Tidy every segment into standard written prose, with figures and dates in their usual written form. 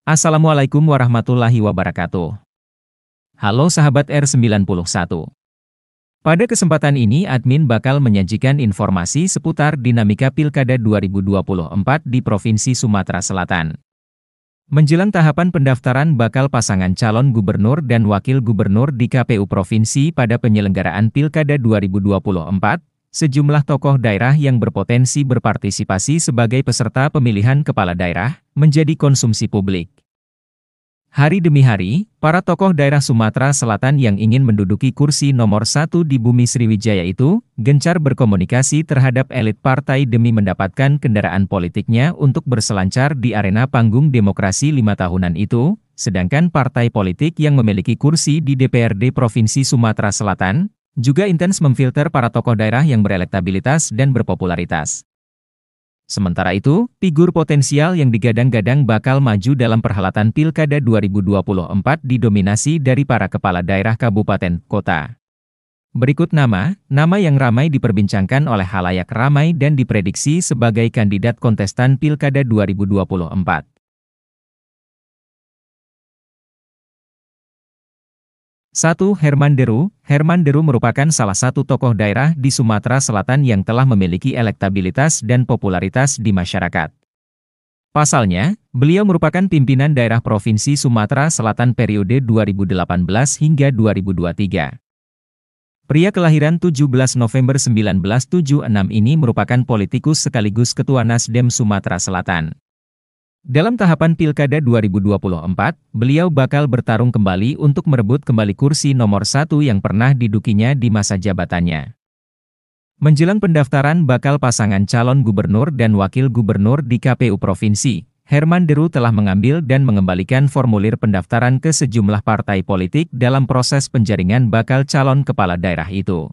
Assalamualaikum warahmatullahi wabarakatuh. Halo sahabat R91. Pada kesempatan ini admin bakal menyajikan informasi seputar dinamika Pilkada 2024 di Provinsi Sumatera Selatan. Menjelang tahapan pendaftaran bakal pasangan calon gubernur dan wakil gubernur di KPU Provinsi pada penyelenggaraan Pilkada 2024, sejumlah tokoh daerah yang berpotensi berpartisipasi sebagai peserta pemilihan kepala daerah menjadi konsumsi publik. Hari demi hari, para tokoh daerah Sumatera Selatan yang ingin menduduki kursi nomor 1 di Bumi Sriwijaya itu, gencar berkomunikasi terhadap elit partai demi mendapatkan kendaraan politiknya untuk berselancar di arena panggung demokrasi 5 tahunan itu, sedangkan partai politik yang memiliki kursi di DPRD Provinsi Sumatera Selatan, juga intens memfilter para tokoh daerah yang berelektabilitas dan berpopularitas. Sementara itu, figur potensial yang digadang-gadang bakal maju dalam perhelatan Pilkada 2024 didominasi dari para kepala daerah kabupaten, kota. Berikut nama yang ramai diperbincangkan oleh khalayak ramai dan diprediksi sebagai kandidat kontestan Pilkada 2024. 1. Herman Deru. Herman Deru merupakan salah satu tokoh daerah di Sumatera Selatan yang telah memiliki elektabilitas dan popularitas di masyarakat. Pasalnya, beliau merupakan pimpinan daerah Provinsi Sumatera Selatan periode 2018 hingga 2023. Pria kelahiran 17 November 1976 ini merupakan politikus sekaligus Ketua Nasdem Sumatera Selatan. Dalam tahapan Pilkada 2024, beliau bakal bertarung kembali untuk merebut kembali kursi nomor 1 yang pernah didudukinya di masa jabatannya. Menjelang pendaftaran bakal pasangan calon gubernur dan wakil gubernur di KPU Provinsi, Herman Deru telah mengambil dan mengembalikan formulir pendaftaran ke sejumlah partai politik dalam proses penjaringan bakal calon kepala daerah itu.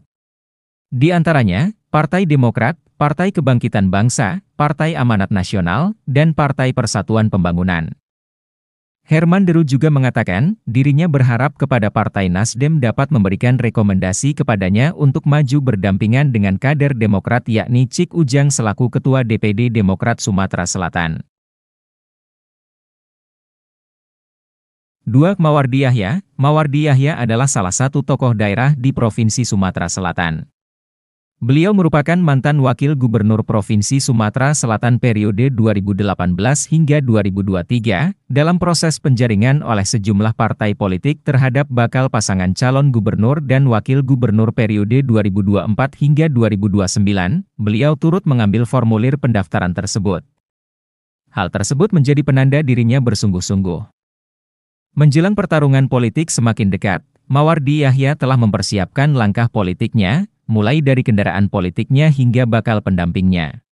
Di antaranya, Partai Demokrat, Partai Kebangkitan Bangsa, Partai Amanat Nasional, dan Partai Persatuan Pembangunan. Herman Deru juga mengatakan, dirinya berharap kepada Partai Nasdem dapat memberikan rekomendasi kepadanya untuk maju berdampingan dengan kader Demokrat yakni Cik Ujang selaku Ketua DPD Demokrat Sumatera Selatan. 2. Mawardi Yahya. Mawardi Yahya adalah salah satu tokoh daerah di Provinsi Sumatera Selatan. Beliau merupakan mantan wakil gubernur Provinsi Sumatera Selatan periode 2018 hingga 2023, dalam proses penjaringan oleh sejumlah partai politik terhadap bakal pasangan calon gubernur dan wakil gubernur periode 2024 hingga 2029, beliau turut mengambil formulir pendaftaran tersebut. Hal tersebut menjadi penanda dirinya bersungguh-sungguh. Menjelang pertarungan politik semakin dekat, Mawardi Yahya telah mempersiapkan langkah politiknya, mulai dari kendaraan politiknya hingga bakal pendampingnya.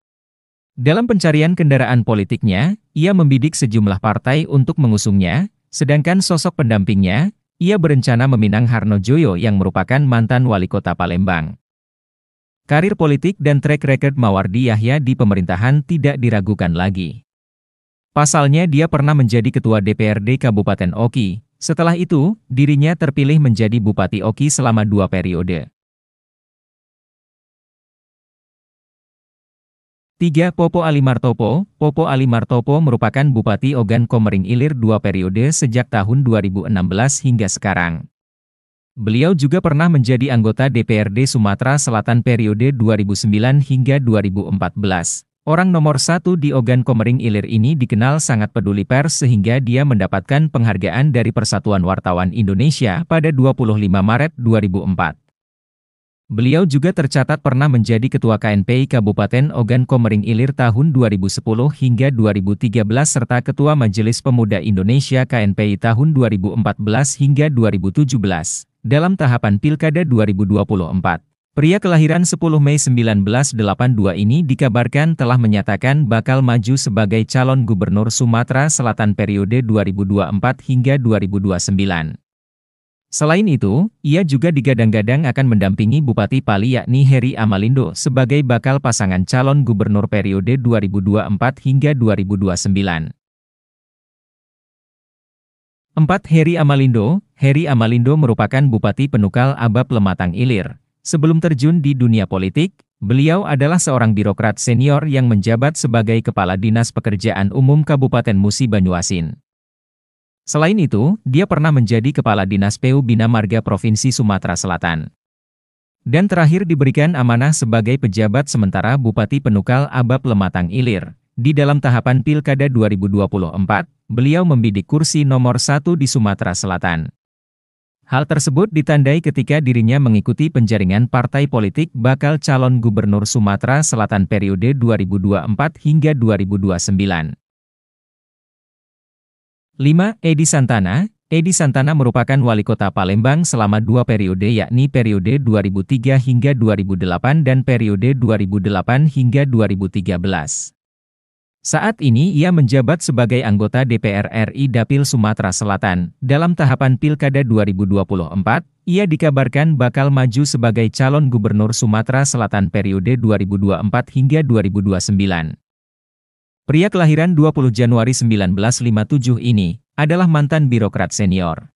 Dalam pencarian kendaraan politiknya, ia membidik sejumlah partai untuk mengusungnya, sedangkan sosok pendampingnya, ia berencana meminang Harnojoyo yang merupakan mantan wali kota Palembang. Karir politik dan track record Mawardi Yahya di pemerintahan tidak diragukan lagi. Pasalnya dia pernah menjadi ketua DPRD Kabupaten Oki, setelah itu, dirinya terpilih menjadi Bupati Oki selama 2 periode. 3. Popo Ali Martopo. Popo Ali Martopo merupakan Bupati Ogan Komering Ilir 2 periode sejak tahun 2016 hingga sekarang. Beliau juga pernah menjadi anggota DPRD Sumatera Selatan periode 2009 hingga 2014. Orang nomor 1 di Ogan Komering Ilir ini dikenal sangat peduli pers sehingga dia mendapatkan penghargaan dari Persatuan Wartawan Indonesia pada 25 Maret 2004. Beliau juga tercatat pernah menjadi Ketua KNPI Kabupaten Ogan Komering Ilir tahun 2010 hingga 2013 serta Ketua Majelis Pemuda Indonesia KNPI tahun 2014 hingga 2017. Dalam tahapan Pilkada 2024, pria kelahiran 10 Mei 1982 ini dikabarkan telah menyatakan bakal maju sebagai calon gubernur Sumatera Selatan periode 2024 hingga 2029. Selain itu, ia juga digadang-gadang akan mendampingi Bupati Pali yakni Heri Amalindo sebagai bakal pasangan calon gubernur periode 2024 hingga 2029. 4. Heri Amalindo. Heri Amalindo merupakan Bupati Penukal Abab Lematang Ilir. Sebelum terjun di dunia politik, beliau adalah seorang birokrat senior yang menjabat sebagai Kepala Dinas Pekerjaan Umum Kabupaten Musi Banyuasin. Selain itu, dia pernah menjadi Kepala Dinas PU Bina Marga Provinsi Sumatera Selatan. Dan terakhir diberikan amanah sebagai pejabat sementara Bupati Penukal Abab Lematang Ilir. Di dalam tahapan Pilkada 2024, beliau membidik kursi nomor 1 di Sumatera Selatan. Hal tersebut ditandai ketika dirinya mengikuti penjaringan partai politik bakal calon gubernur Sumatera Selatan periode 2024 hingga 2029. 5. Edi Santana. Edi Santana merupakan wali kota Palembang selama 2 periode yakni periode 2003 hingga 2008 dan periode 2008 hingga 2013. Saat ini ia menjabat sebagai anggota DPR RI Dapil Sumatera Selatan. Dalam tahapan Pilkada 2024, ia dikabarkan bakal maju sebagai calon gubernur Sumatera Selatan periode 2024 hingga 2029. Pria kelahiran 20 Januari 1957 ini adalah mantan birokrat senior.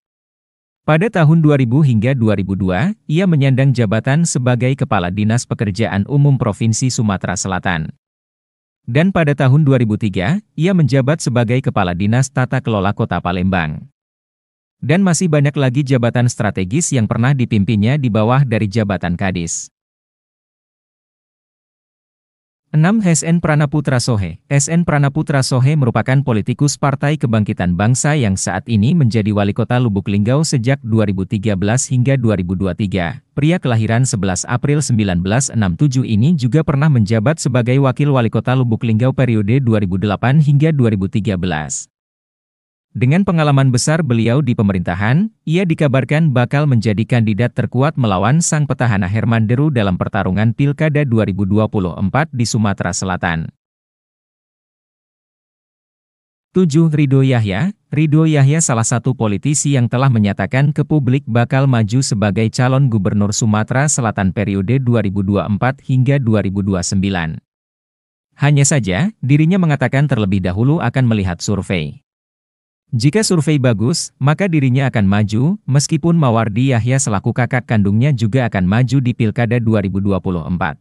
Pada tahun 2000 hingga 2002, ia menyandang jabatan sebagai Kepala Dinas Pekerjaan Umum Provinsi Sumatera Selatan. Dan pada tahun 2003, ia menjabat sebagai Kepala Dinas Tata Kelola Kota Palembang. Dan masih banyak lagi jabatan strategis yang pernah dipimpinnya di bawah dari jabatan Kadis. 6. SN Pranaputra Sohe. SN Pranaputra Sohe merupakan politikus Partai Kebangkitan Bangsa yang saat ini menjadi wali kota Lubuk Linggau sejak 2013 hingga 2023. Pria kelahiran 11 April 1967 ini juga pernah menjabat sebagai wakil wali kota Lubuk Linggau periode 2008 hingga 2013. Dengan pengalaman besar beliau di pemerintahan, ia dikabarkan bakal menjadi kandidat terkuat melawan sang petahana Herman Deru dalam pertarungan Pilkada 2024 di Sumatera Selatan. 7. Ridho Yahya. Ridho Yahya salah satu politisi yang telah menyatakan ke publik bakal maju sebagai calon gubernur Sumatera Selatan periode 2024 hingga 2029. Hanya saja, dirinya mengatakan terlebih dahulu akan melihat survei. Jika survei bagus, maka dirinya akan maju, meskipun Mawardi Yahya selaku kakak kandungnya juga akan maju di Pilkada 2024.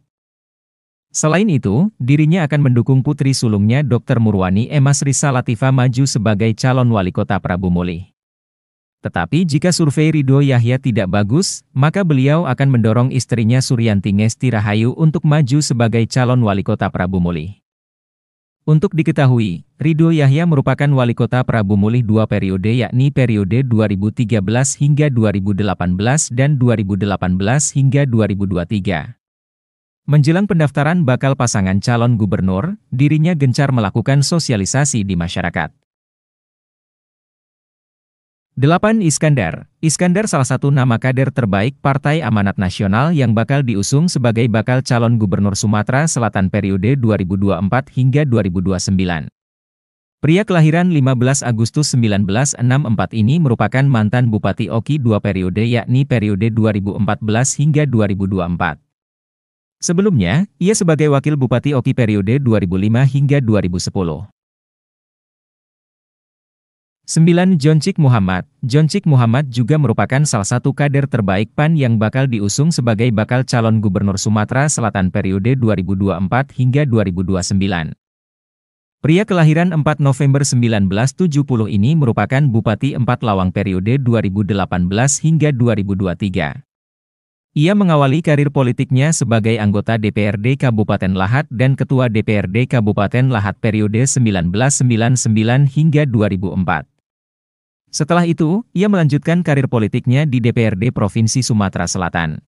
Selain itu, dirinya akan mendukung putri sulungnya Dr. Murwani Emas Risa Latifah maju sebagai calon wali kota Prabu Mulih. Tetapi jika survei Ridho Yahya tidak bagus, maka beliau akan mendorong istrinya Suryanti Ngesti Rahayu untuk maju sebagai calon wali kota Prabu Mulih. Untuk diketahui, Ridho Yahya merupakan wali kota Prabu Mulih 2 periode yakni periode 2013 hingga 2018 dan 2018 hingga 2023. Menjelang pendaftaran bakal pasangan calon gubernur, dirinya gencar melakukan sosialisasi di masyarakat. 8. Iskandar. Iskandar salah satu nama kader terbaik Partai Amanat Nasional yang bakal diusung sebagai bakal calon gubernur Sumatera Selatan periode 2024 hingga 2029. Pria kelahiran 15 Agustus 1964 ini merupakan mantan Bupati Oki 2 periode yakni periode 2014 hingga 2024. Sebelumnya, ia sebagai wakil Bupati Oki periode 2005 hingga 2010. 9. Joncik Muhammad. Joncik Muhammad juga merupakan salah satu kader terbaik PAN yang bakal diusung sebagai bakal calon gubernur Sumatera Selatan periode 2024 hingga 2029. Pria kelahiran 4 November 1970 ini merupakan Bupati 4 Lawang periode 2018 hingga 2023. Ia mengawali karir politiknya sebagai anggota DPRD Kabupaten Lahat dan Ketua DPRD Kabupaten Lahat periode 1999 hingga 2004. Setelah itu, ia melanjutkan karir politiknya di DPRD Provinsi Sumatera Selatan.